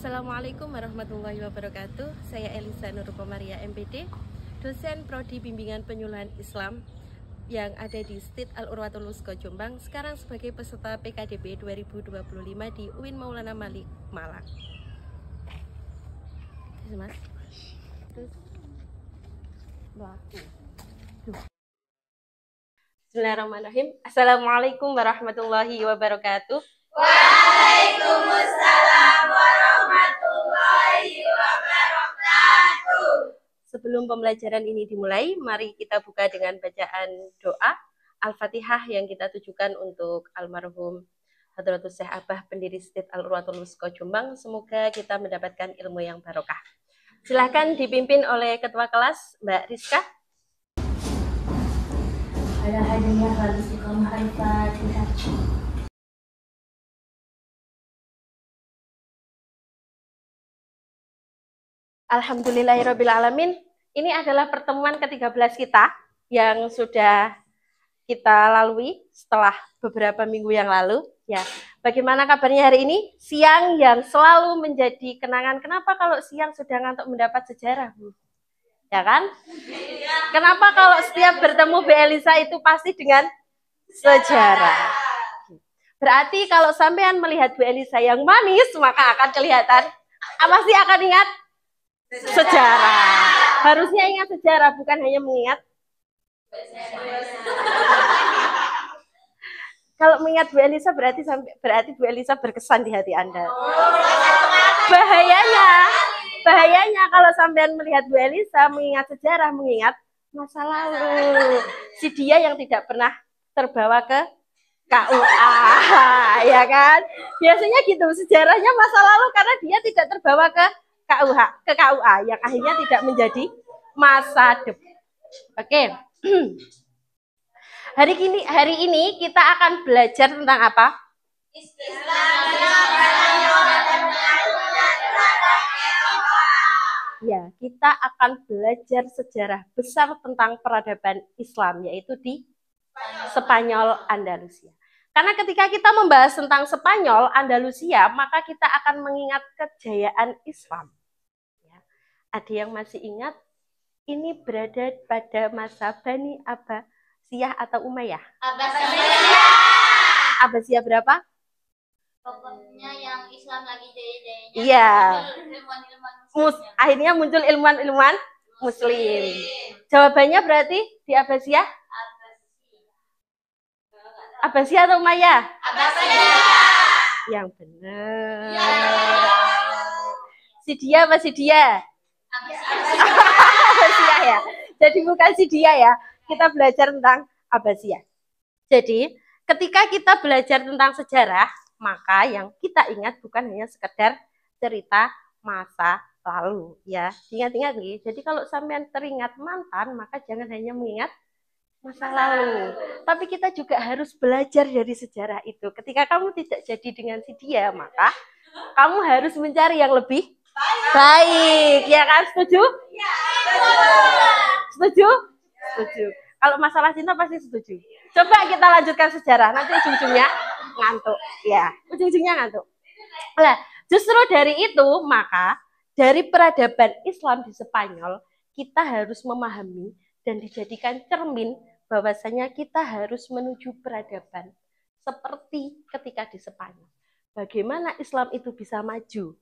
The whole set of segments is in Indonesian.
Assalamualaikum warahmatullahi wabarakatuh. Saya Elisa Nur Komaria MPD, dosen Prodi Bimbingan Penyuluhan Islam yang ada di STIT Al-Urwatul Wuthqa Jombang, sekarang sebagai peserta PKDB 2025 di UIN Maulana Malik Malang. Mas. Bismillahirrahmanirrahim. Assalamualaikum warahmatullahi wabarakatuh. Waalaikumsalam warahmatullahi wabarakatuh. Sebelum pembelajaran ini dimulai, mari kita buka dengan bacaan doa Al-Fatihah yang kita tujukan untuk almarhum Hadratus Syekh Abah pendiri STIT Al-Urwatul Wuthqa Jombang. Semoga kita mendapatkan ilmu yang barokah. Silahkan dipimpin oleh Ketua Kelas Mbak Rizka. Ala hadiyah wal istiqamah al-Fatihah. Alhamdulillahirrabbilalamin. Ini adalah pertemuan ke-13 kita yang sudah kita lalui setelah beberapa minggu yang lalu. Ya, bagaimana kabarnya hari ini? Siang yang selalu menjadi kenangan. Kenapa kalau siang sudah ngantuk mendapat sejarah, Bu? Ya kan? Kenapa kalau setiap bertemu Bu Elisa itu pasti dengan sejarah? Berarti kalau sampean melihat Bu Elisa yang manis, maka akan kelihatan apa sih akan ingat? Sejarah. Harusnya ingat sejarah, bukan hanya mengingat. Kalau mengingat Bu Elisa berarti Bu Elisa berkesan di hati Anda. Bahayanya kalau sampean melihat Bu Elisa mengingat sejarah, mengingat masa lalu. Si dia yang tidak pernah terbawa ke KUA, ya kan? Biasanya gitu, sejarahnya masa lalu karena dia tidak terbawa ke KUA yang akhirnya tidak menjadi masa depan. Oke. Hari ini kita akan belajar tentang apa? Ya, kita akan belajar sejarah besar tentang peradaban Islam, yaitu di Spanyol Andalusia. Karena ketika kita membahas tentang Spanyol Andalusia, maka kita akan mengingat kejayaan Islam. Ya. Ada yang masih ingat? Ini berada pada masa Bani Abbasiyah atau Umayyah? Abbasiyah berapa? Pokoknya yang Islam lagi jaya-jayanya. Iya. Ilmuwan-ilmuwan Akhirnya muncul ilmuwan-ilmuwan Muslim. Jawabannya berarti di Abbasiyah? Abbasiyah atau Umayyah? Abbasiyah. Yang benar. Ya. Si dia apa si dia? Abbasiyah ya. Jadi bukan si dia ya. Kita belajar tentang Abbasiyah. Jadi ketika kita belajar tentang sejarah, maka yang kita ingat bukan hanya sekedar cerita masa lalu ya. Ingat-ingat nih. Jadi kalau sampean teringat mantan, maka jangan hanya mengingat masa lalu. Tapi kita juga harus belajar dari sejarah itu. Ketika kamu tidak jadi dengan si dia, maka kamu harus mencari yang lebih baik. Ya kan? Setuju? Ya. Setuju? Setuju. Kalau masalah cinta pasti setuju. Coba kita lanjutkan sejarah. Nanti ujung-ujungnya ngantuk. Ya, ujung-ujungnya ngantuk. Nah, justru dari itu, maka dari peradaban Islam di Spanyol, kita harus memahami dan dijadikan cermin bahwasanya kita harus menuju peradaban seperti ketika di Spanyol. Bagaimana Islam itu bisa maju?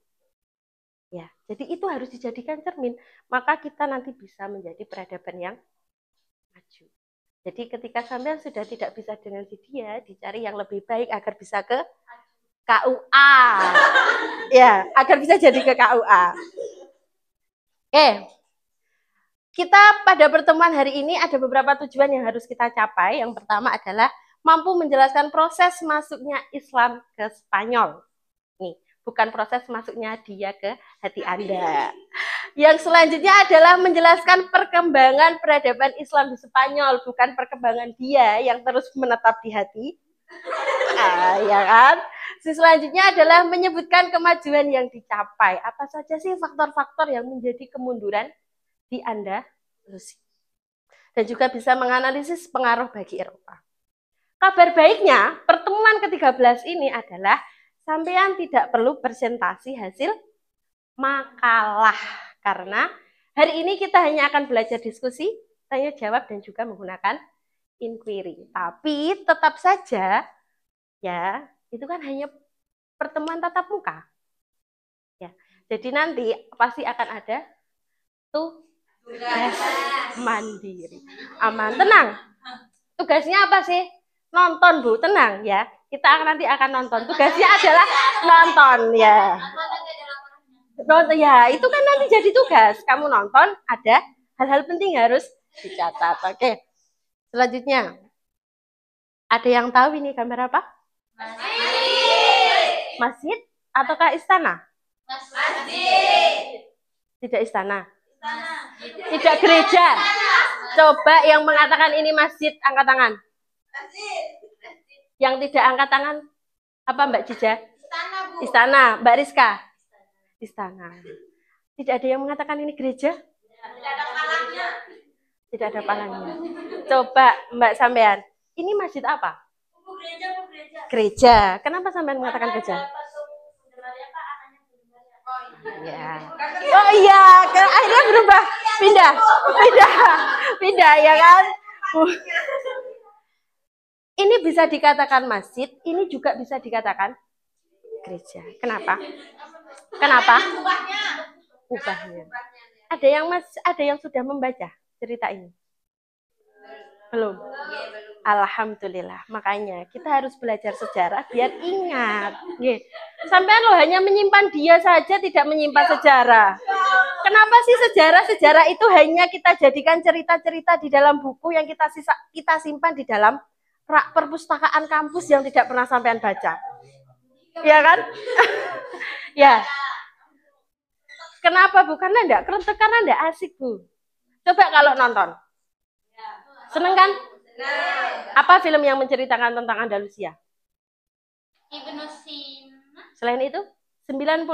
Ya, jadi itu harus dijadikan cermin, maka kita nanti bisa menjadi peradaban yang maju. Jadi ketika sampean sudah tidak bisa dengan si dia, dicari yang lebih baik agar bisa ke KUA. Ya, agar bisa jadi ke KUA. Kita pada pertemuan hari ini ada beberapa tujuan yang harus kita capai. Yang pertama adalah mampu menjelaskan proses masuknya Islam ke Spanyol. Nih, bukan proses masuknya dia ke hati Anda. Yang selanjutnya adalah menjelaskan perkembangan peradaban Islam di Spanyol, bukan perkembangan dia yang terus menetap di hati. Ya kan? Selanjutnya adalah menyebutkan kemajuan yang dicapai. Apa saja sih faktor-faktor yang menjadi kemunduran di Andalusia. Dan juga bisa menganalisis pengaruh bagi Eropa. Kabar baiknya, pertemuan ke-13 ini adalah sampean tidak perlu presentasi hasil makalah. Karena hari ini kita hanya akan belajar diskusi, tanya jawab, dan juga menggunakan inquiry. Tapi tetap saja, ya, itu kan hanya pertemuan tatap muka. Ya, jadi nanti pasti akan ada tugas mandiri. Aman, tenang. Tugasnya apa sih? Nonton, Bu, tenang ya. Kita nanti akan nonton. Tugasnya adalah nonton ya. Nonton ya, itu kan nanti jadi tugas. Kamu nonton, ada hal-hal penting harus dicatat. Oke. Selanjutnya, ada yang tahu ini gambar apa? Masjid ataukah istana? Masjid. Tidak istana. Tidak gereja. Coba yang mengatakan ini masjid, angkat tangan. Yang tidak angkat tangan, apa Mbak Cica? Istana, Bu. Istana. Mbak Rizka? Istana. Tidak ada yang mengatakan ini gereja? Tidak ada palangnya. Tidak ada palangnya. Coba Mbak sampean, ini masjid apa? Gereja, Bu, gereja. Gereja. Kenapa sampean mengatakan gereja? Ya. Oh iya, akhirnya berubah, pindah ya kan? Ini bisa dikatakan masjid, ini juga bisa dikatakan gereja. Kenapa? Ubahnya. Ada yang sudah membaca cerita ini? Belum. Alhamdulillah. Makanya kita harus belajar sejarah biar ingat. Sampai lo hanya menyimpan dia saja, tidak menyimpan sejarah. Kenapa sih sejarah itu hanya kita jadikan cerita-cerita di dalam buku yang kita simpan di dalam rak perpustakaan kampus yang tidak pernah sampean baca? Ya kan? Ya. Kenapa Bu? Karena enggak asik Bu. Coba kalau nonton. Seneng kan? Apa film yang menceritakan tentang Andalusia? Ibnu Sina. Selain itu, 99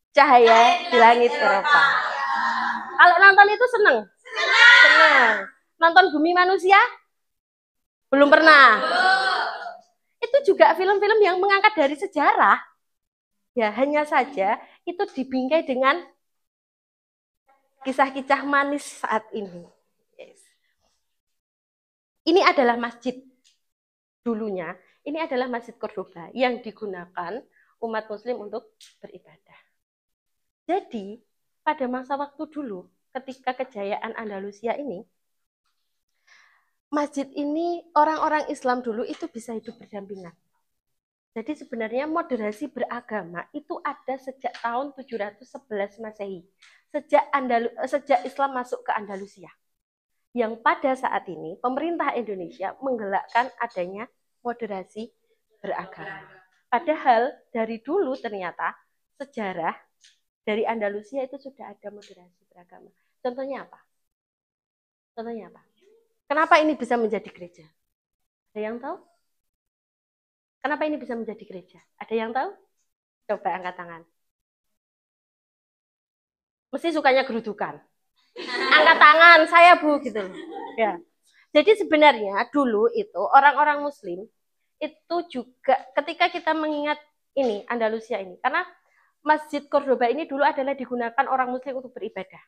cahaya di langit Eropa. Kalau nonton itu seneng? Seneng. Nonton Bumi Manusia? Belum pernah. Itu juga film-film yang mengangkat dari sejarah. Ya, hanya saja itu dibingkai dengan kisah-kisah manis saat ini. Yes. Ini adalah masjid dulunya. Ini adalah Masjid Cordoba yang digunakan umat muslim untuk beribadah. Jadi, pada masa waktu dulu, ketika kejayaan Andalusia ini, masjid ini orang-orang Islam dulu itu bisa hidup berdampingan. Jadi sebenarnya moderasi beragama itu ada sejak tahun 711 Masehi. Sejak Islam masuk ke Andalusia. Yang pada saat ini pemerintah Indonesia menggelakkan adanya moderasi beragama. Padahal dari dulu ternyata sejarah dari Andalusia itu sudah ada moderasi beragama. Contohnya apa? Kenapa ini bisa menjadi gereja? Ada yang tahu? Kenapa ini bisa menjadi gereja? Ada yang tahu? Coba angkat tangan. Mesti sukanya gerudukan. Angkat tangan, saya Bu, gitu. Ya. Jadi sebenarnya dulu itu orang-orang Muslim itu juga ketika kita mengingat ini Andalusia ini, karena Masjid Cordoba ini dulu adalah digunakan orang Muslim untuk beribadah.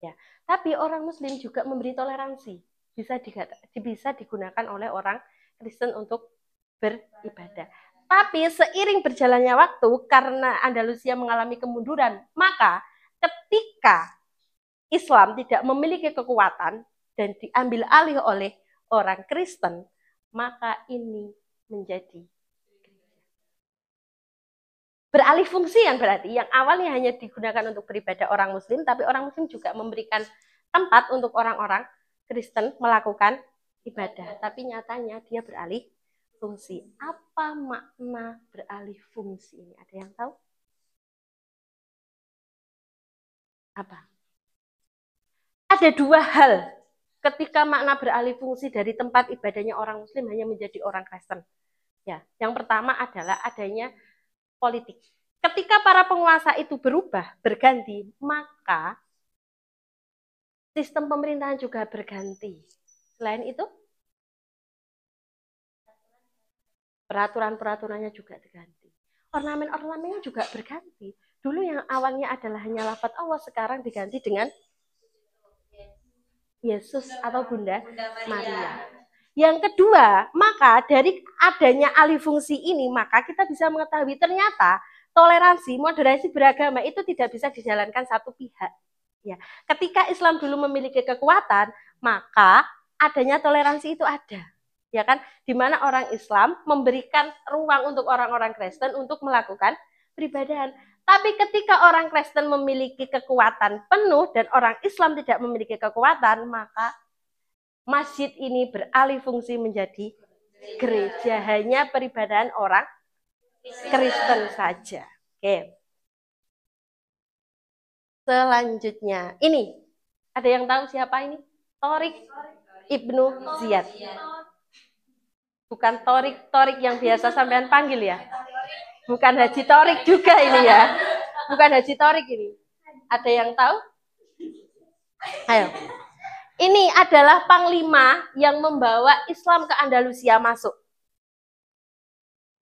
Ya. Tapi orang Muslim juga memberi toleransi, bisa digunakan oleh orang Kristen untuk beribadah. Tapi seiring berjalannya waktu, karena Andalusia mengalami kemunduran, maka ketika Islam tidak memiliki kekuatan dan diambil alih oleh orang Kristen, maka ini menjadi beralih fungsi yang berarti yang awalnya hanya digunakan untuk beribadah orang Muslim, tapi orang Muslim juga memberikan tempat untuk orang-orang Kristen melakukan ibadah. Tapi nyatanya dia beralih fungsi. Apa makna beralih fungsi ini? Ada yang tahu? Apa? Ada dua hal ketika makna beralih fungsi dari tempat ibadahnya orang Muslim hanya menjadi orang Kristen. Ya, yang pertama adalah adanya politik. Ketika para penguasa itu berubah, berganti, maka sistem pemerintahan juga berganti. Selain itu, peraturan-peraturannya juga diganti. Ornamen-ornamennya juga berganti. Dulu yang awalnya adalah hanya lafaz Allah, sekarang diganti dengan Yesus atau Bunda Maria. Yang kedua, maka dari adanya alih fungsi ini, maka kita bisa mengetahui ternyata toleransi, moderasi beragama itu tidak bisa dijalankan satu pihak. Ya, ketika Islam dulu memiliki kekuatan, maka adanya toleransi itu ada. Ya kan, di mana orang Islam memberikan ruang untuk orang-orang Kristen untuk melakukan peribadahan. Tapi ketika orang Kristen memiliki kekuatan penuh dan orang Islam tidak memiliki kekuatan, maka masjid ini beralih fungsi menjadi gereja, hanya peribadahan orang Kristen saja. Oke. Selanjutnya, ini ada yang tahu siapa ini? Torik Ibnu Ziyad. Bukan Torik yang biasa sampean panggil ya. Bukan Haji Torik juga ini ya. Bukan Haji Torik ini. Ada yang tahu? Ayo. Ini adalah panglima yang membawa Islam ke Andalusia masuk.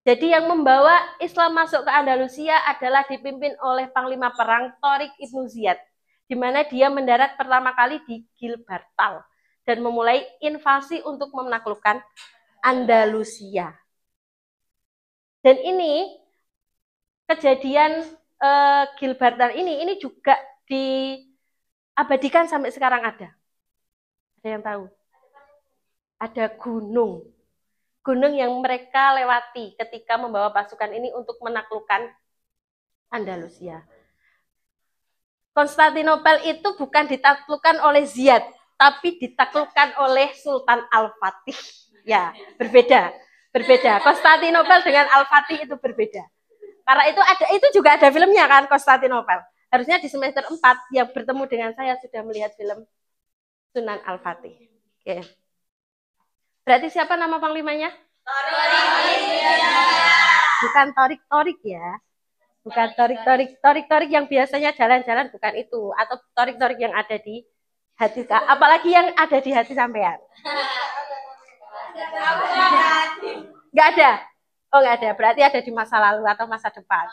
Jadi yang membawa Islam masuk ke Andalusia adalah dipimpin oleh panglima perang Torik Ibnu Ziyad, di mana dia mendarat pertama kali di Gibraltar dan memulai invasi untuk menaklukkan Andalusia. Dan ini kejadian Gibraltar ini juga diabadikan sampai sekarang ada. Ada yang tahu? Ada gunung yang mereka lewati ketika membawa pasukan ini untuk menaklukkan Andalusia. Konstantinopel itu bukan ditaklukkan oleh Ziyad, tapi ditaklukkan oleh Sultan Al-Fatih. Ya, berbeda. Konstantinopel dengan Al-Fatih itu berbeda. Karena itu juga ada filmnya kan, Konstantinopel. Harusnya di semester 4 yang bertemu dengan saya sudah melihat film Sunan Al-Fatih. Oke. Berarti siapa nama panglimanya? Bukan Torik ya. Bukan Torik yang biasanya jalan-jalan, bukan itu. Atau Torik yang ada di hati, apalagi yang ada di hati sampean. Nggak ada. Oh, nggak ada. Berarti ada di masa lalu atau masa depan.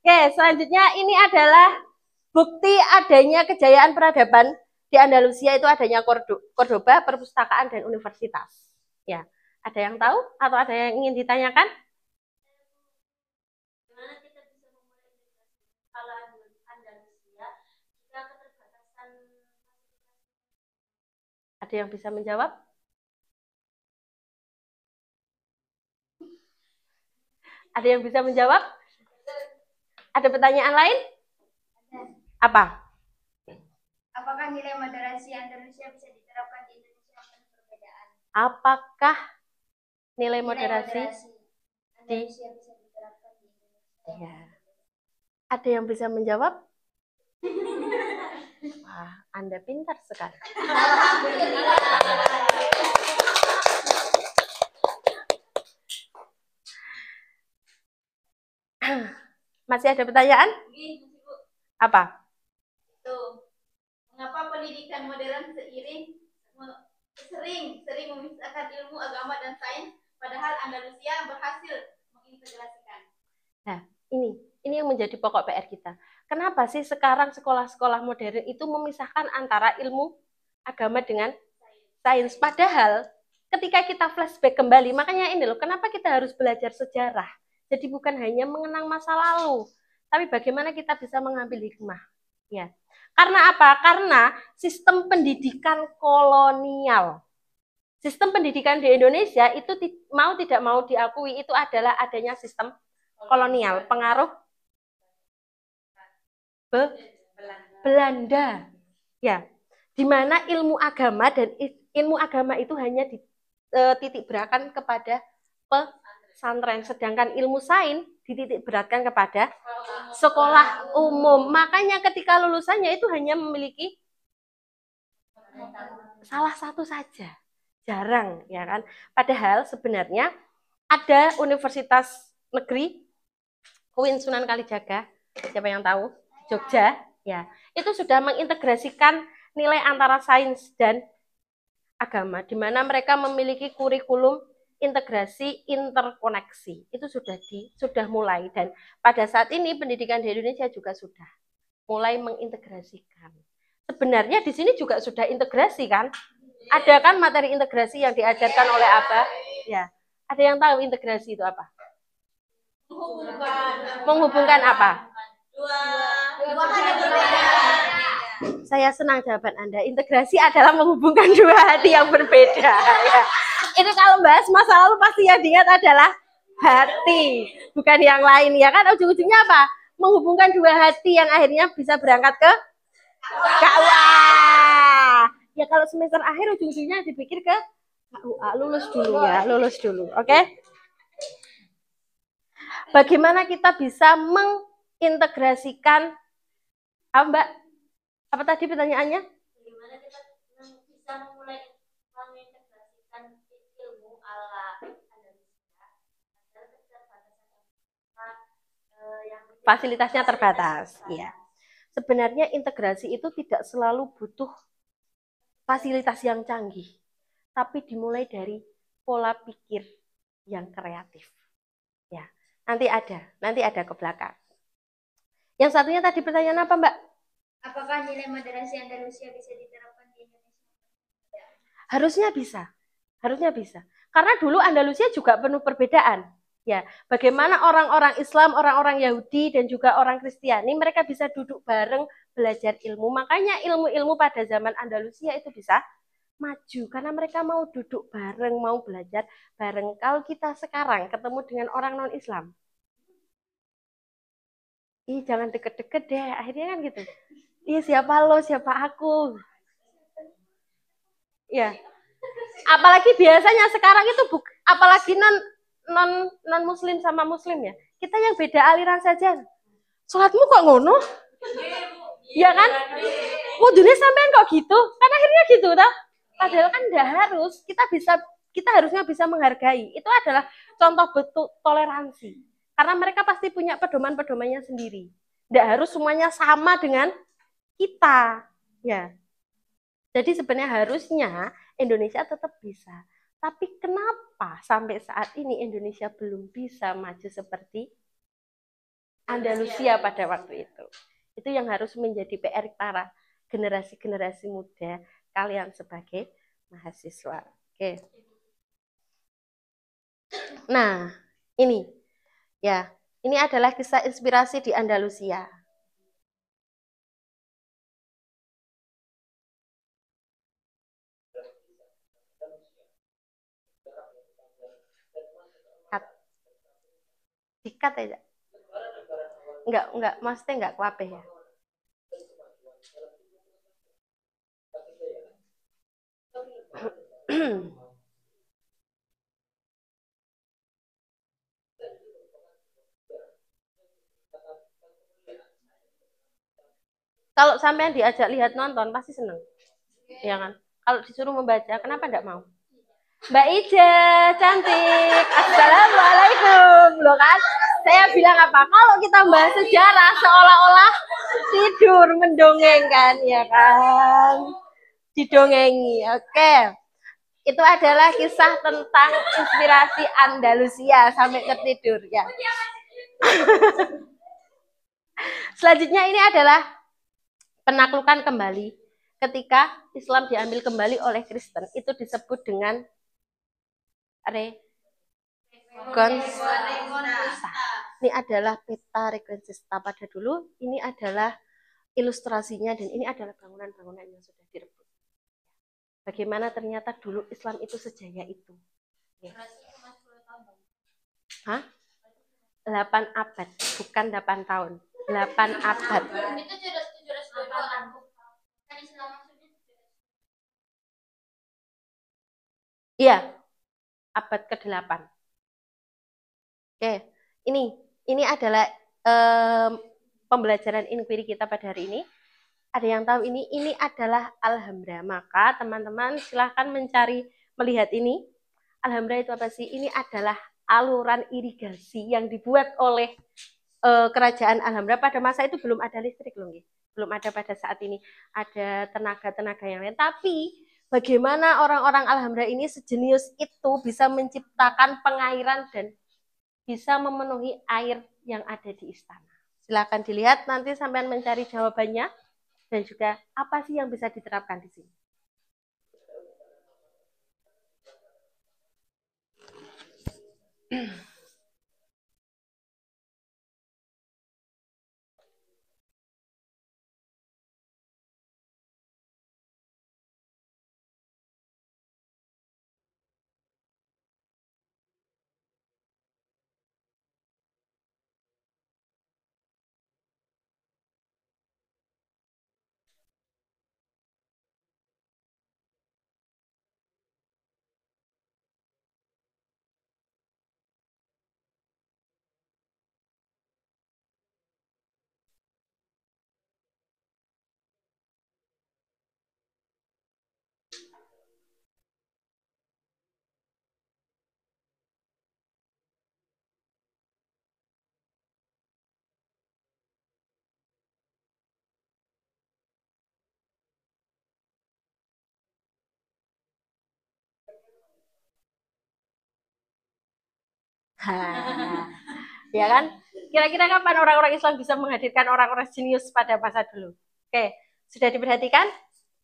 Oke, selanjutnya ini adalah bukti adanya kejayaan peradaban di Andalusia, itu adanya Cordoba, perpustakaan dan universitas. Ya, ada yang tahu atau ada yang ingin ditanyakan? Gimana kita bisa memulai kalau Andalusia jika keterbatasan? Ada yang bisa menjawab? Ada yang bisa menjawab? Ada pertanyaan lain? Apa? Apakah nilai moderasi Andalusia bisa diterapkan di Indonesia dengan perbedaan? Apakah nilai moderasi Andalusia bisa diterapkan di Indonesia? Ya. Ada yang bisa menjawab? Wah, Anda pintar sekali. Masih ada pertanyaan? Apa? Mengapa pendidikan modern sering memisahkan ilmu agama dan sains, padahal Andalusia berhasil mengintegrasikan? Nah, ini yang menjadi pokok PR kita. Kenapa sih sekarang sekolah-sekolah modern itu memisahkan antara ilmu agama dengan sains? Padahal ketika kita flashback kembali, makanya ini loh, kenapa kita harus belajar sejarah? Jadi bukan hanya mengenang masa lalu, tapi bagaimana kita bisa mengambil hikmah. Ya. Karena apa? Karena sistem pendidikan kolonial. Sistem pendidikan di Indonesia itu mau tidak mau diakui itu adalah adanya sistem kolonial, pengaruh Belanda. Ya. Di mana ilmu agama itu hanya dititik beratkan kepada pesantren, sedangkan ilmu sains dititik beratkan kepada sekolah umum. Makanya ketika lulusannya itu hanya memiliki salah satu saja, jarang, ya kan? Padahal sebenarnya ada universitas negeri UIN Sunan Kalijaga, siapa yang tahu? Jogja, ya, itu sudah mengintegrasikan nilai antara sains dan agama, di mana mereka memiliki kurikulum integrasi interkoneksi. Itu sudah mulai, dan pada saat ini pendidikan di Indonesia juga sudah mulai mengintegrasikan. Sebenarnya di sini juga sudah integrasi kan? Ada kan materi integrasi yang diajarkan oleh Abah? Ya. Ada yang tahu integrasi itu apa? Menghubungkan apa? Dua hal yang berbeda. Saya senang jawaban Anda. Integrasi adalah menghubungkan dua hati yang berbeda. Ya. Ini kalau bahas masa lalu pasti yang diingat adalah hati, bukan yang lain ya kan? Ujung-ujungnya apa? Menghubungkan dua hati yang akhirnya bisa berangkat ke KUA. Ya kalau semester akhir ujung-ujungnya dipikir ke KUA, lulus dulu ya, lulus dulu. Oke? Bagaimana kita bisa mengintegrasikan Mbak? Apa tadi pertanyaannya? Bagaimana kita bisa memulai mengintegrasikan ilmu ala Andalusia agar keterbatasan yang fasilitasnya terbatas. Iya. Sebenarnya integrasi itu tidak selalu butuh fasilitas yang canggih, tapi dimulai dari pola pikir yang kreatif. Ya, nanti ada ke belakang. Yang satunya tadi pertanyaan apa, Mbak? Apakah nilai moderasi Andalusia bisa diterapkan di Indonesia? Harusnya bisa. Karena dulu Andalusia juga penuh perbedaan. Ya, bagaimana orang-orang Islam, orang-orang Yahudi, dan juga orang Kristiani, mereka bisa duduk bareng belajar ilmu. Makanya ilmu-ilmu pada zaman Andalusia itu bisa maju, karena mereka mau duduk bareng, mau belajar bareng. Kalau kita sekarang ketemu dengan orang non-Islam, jangan deket-deket deh, akhirnya kan gitu. Siapa lo, siapa aku. Ya, apalagi biasanya sekarang itu apalagi non muslim sama muslim ya, kita yang beda aliran saja. Sholatmu kok ngono? Ya kan? Wudunya sampean kok gitu? Kan akhirnya gitu toh. Padahal kan enggak harus. Kita harusnya bisa menghargai. Itu adalah contoh bentuk toleransi. Karena mereka pasti punya pedoman-pedomannya sendiri. Enggak harus semuanya sama dengan kita. Ya. Jadi sebenarnya harusnya Indonesia tetap bisa. Tapi kenapa sampai saat ini Indonesia belum bisa maju seperti Andalusia pada waktu itu? Itu yang harus menjadi PR para generasi-generasi muda kalian sebagai mahasiswa. Oke. Nah, ini ya, ini adalah kisah inspirasi di Andalusia. Dikat aja. Enggak, maksudnya enggak kuape ya. Kalau sampean diajak lihat nonton pasti seneng, ya kan? Kalau disuruh membaca, kenapa enggak mau? Mbak Ija, cantik. Assalamualaikum, loh kan? Saya bilang apa? Kalau kita bahas sejarah seolah-olah tidur mendongeng kan, ya kan? Didongengi, oke. Itu adalah kisah tentang inspirasi Andalusia sampai tertidur ya. Selanjutnya ini adalah penaklukan kembali. Ketika Islam diambil kembali oleh Kristen, itu disebut dengan Reconquista. Ini adalah peta Reconquista pada dulu. Ini adalah ilustrasinya dan ini adalah bangunan-bangunan yang sudah direbut. Bagaimana ternyata dulu Islam itu sejaya itu. Ya. Hah? 8 abad, bukan 8 tahun. 8 abad. Itu 700 tahun. Kan Islam maksudnya. Iya, abad ke-8. Oke, ini adalah pembelajaran inquiry kita pada hari ini. Ada yang tahu ini adalah Alhambra. Maka teman-teman silahkan melihat ini. Alhambra itu apa sih? Ini adalah aluran irigasi yang dibuat oleh kerajaan Alhambra. Pada masa itu belum ada listrik loh, belum ada pada saat ini. Ada tenaga-tenaga yang lain. Tapi Bagaimana orang-orang Alhambra ini sejenius itu bisa menciptakan pengairan dan bisa memenuhi air yang ada di istana. Silakan dilihat nanti sampean mencari jawabannya dan juga apa sih yang bisa diterapkan di sini. Ya kan? Kira-kira kapan orang-orang Islam bisa menghadirkan orang-orang jenius pada masa dulu? Oke, sudah diperhatikan?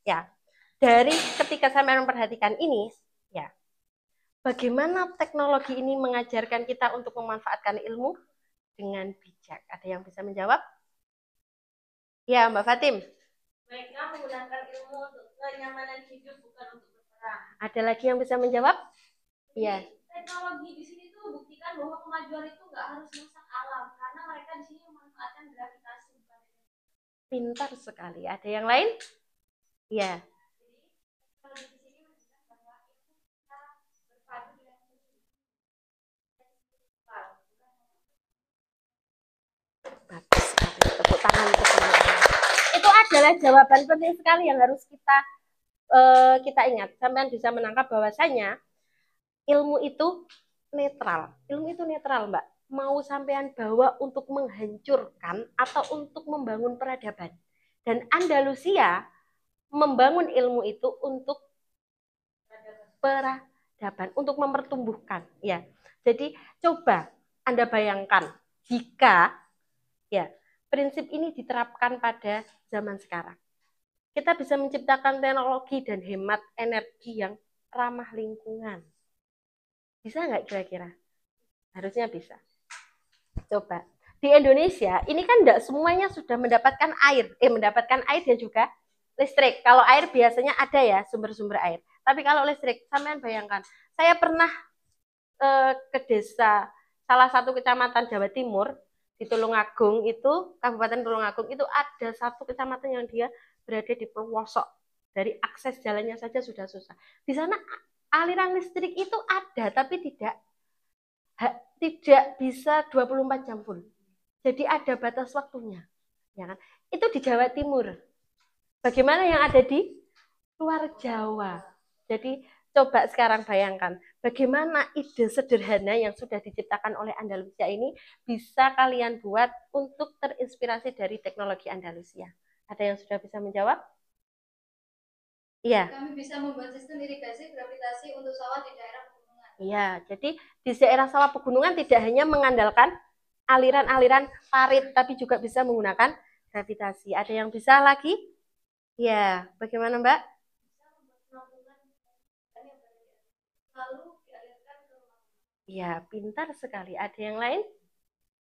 Ya. Dari ketika saya memperhatikan ini, ya. Bagaimana teknologi ini mengajarkan kita untuk memanfaatkan ilmu dengan bijak? Ada yang bisa menjawab? Ya, Mbak Fatim. Mereka menggunakan ilmu untuk kenyamanan hidup, bukan untuk berperang. Ada lagi yang bisa menjawab? Iya. Teknologi di sini tuh buktikan bahwa kemajuan itu nggak harus merusak alam, karena mereka di sini memanfaatkan gravitasi. Pintar sekali. Ada yang lain? Iya. Jadi di sini menunjukkan bahwa itu kita berpadu dengan Bagus sekali. Tepuk tangan untuk semuanya. Itu adalah jawaban penting sekali yang harus kita ingat. Sampai bisa menangkap bahwasanya ilmu itu netral. Ilmu itu netral, Mbak. Mau sampean bawa untuk menghancurkan atau untuk membangun peradaban. Dan Andalusia membangun ilmu itu untuk peradaban, untuk mempertumbuhkan. Ya, jadi coba Anda bayangkan jika ya prinsip ini diterapkan pada zaman sekarang, kita bisa menciptakan teknologi dan hemat energi yang ramah lingkungan. Bisa nggak kira-kira? Harusnya bisa. Coba. Di Indonesia, ini kan enggak semuanya sudah mendapatkan air dan juga listrik. Kalau air biasanya ada ya sumber-sumber air. Tapi kalau listrik, sampean bayangkan. Saya pernah ke desa salah satu kecamatan Jawa Timur di Tulungagung itu, Kabupaten Tulungagung itu ada satu kecamatan yang dia berada di pelosok. Dari akses jalannya saja sudah susah. Di sana aliran listrik itu ada, tapi tidak bisa 24 jam full. Jadi ada batas waktunya. Ya kan? Itu di Jawa Timur. Bagaimana yang ada di luar Jawa? Jadi coba sekarang bayangkan bagaimana ide sederhana yang sudah diciptakan oleh Andalusia ini bisa kalian buat untuk terinspirasi dari teknologi Andalusia. Ada yang sudah bisa menjawab? Iya. Kami bisa membuat sistem irigasi gravitasi untuk sawah di daerah pegunungan. Iya, jadi di daerah sawah pegunungan tidak hanya mengandalkan aliran-aliran parit, tapi juga bisa menggunakan gravitasi. Ada yang bisa lagi? Ya, bagaimana Mbak? Ya, pintar sekali. Ada yang lain?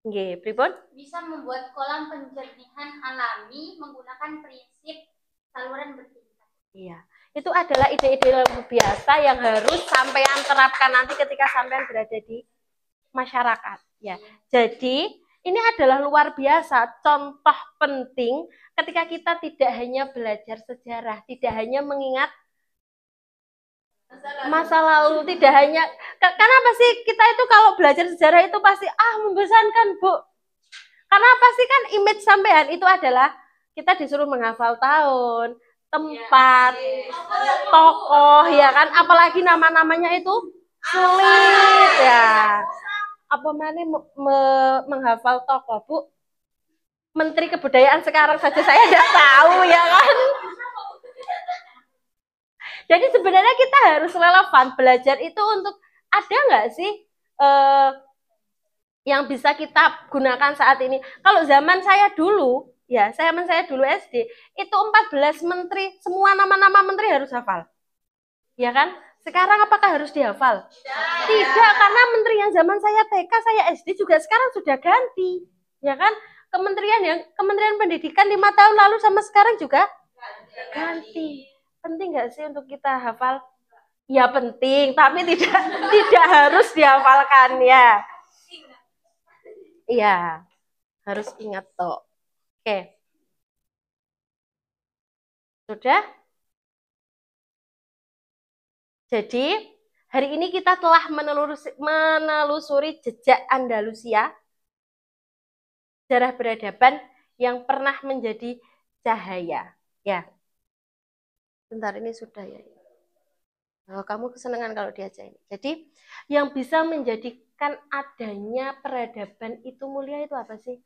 Nggih, pripun? Bisa membuat kolam penjernihan alami menggunakan prinsip saluran bertingkat. Iya, itu adalah ide-ide luar biasa yang harus sampean terapkan nanti ketika sampean berada di masyarakat. Ya, jadi ini adalah luar biasa contoh penting ketika kita tidak hanya belajar sejarah, tidak hanya mengingat masa lalu, tidak hanya karena apa sih kita itu kalau belajar sejarah itu pasti membosankan, Bu. Karena apa sih kan image sampean itu adalah kita disuruh menghafal tahun, tempat, tokoh, ya kan, apalagi nama-namanya itu sulit ya. Apa mana menghafal tokoh, Bu? Menteri Kebudayaan sekarang saja saya tidak tahu, ya kan? Jadi sebenarnya kita harus relevan. Belajar itu untuk, ada nggak sih yang bisa kita gunakan saat ini? Kalau zaman saya dulu, ya zaman saya dulu SD, itu 14 menteri, semua nama-nama menteri harus hafal. Ya kan? Sekarang apakah harus dihafal? Tidak, karena menteri yang zaman saya TK, saya SD juga sekarang sudah ganti. Ya kan? Kementerian Pendidikan 5 tahun lalu sama sekarang juga ganti. Penting nggak sih untuk kita hafal? Ya penting, tapi tidak harus dihafalkan ya. Iya, harus ingat toh. Oke. Sudah? Jadi, hari ini kita telah menelusuri jejak Andalusia, sejarah peradaban yang pernah menjadi cahaya. Ya. Bentar, ini sudah ya. Oh, kamu kesenangan kalau diajak ini. Jadi, yang bisa menjadikan adanya peradaban itu mulia itu apa sih?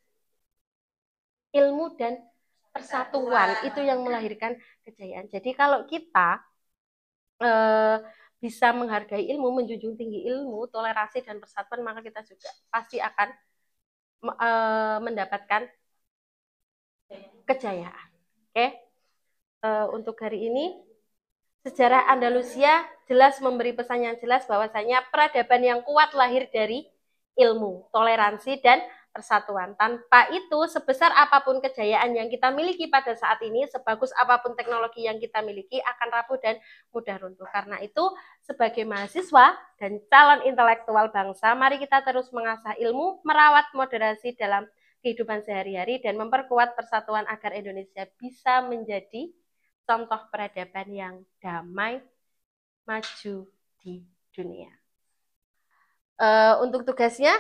Ilmu dan persatuan. Itu yang melahirkan kejayaan. Jadi, kalau kita bisa menghargai ilmu, menjunjung tinggi ilmu, toleransi dan persatuan, maka kita juga pasti akan mendapatkan kejayaan. Oke, untuk hari ini sejarah Andalusia jelas memberi pesan yang jelas bahwasanya peradaban yang kuat lahir dari ilmu, toleransi dan persatuan. Tanpa itu, sebesar apapun kejayaan yang kita miliki pada saat ini, sebagus apapun teknologi yang kita miliki, akan rapuh dan mudah runtuh. Karena itu, sebagai mahasiswa dan calon intelektual bangsa, mari kita terus mengasah ilmu, merawat moderasi dalam kehidupan sehari-hari, dan memperkuat persatuan agar Indonesia bisa menjadi contoh peradaban yang damai, maju di dunia. Untuk tugasnya,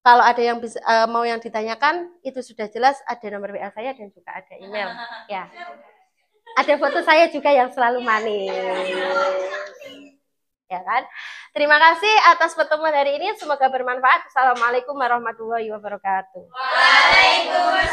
kalau ada yang bisa, mau yang ditanyakan, itu sudah jelas, ada nomor WA saya dan juga ada email. Ya, ada foto saya juga yang selalu manis. Ya kan? Terima kasih atas pertemuan hari ini. Semoga bermanfaat. Assalamualaikum warahmatullahi wabarakatuh. Waalaikumsalam.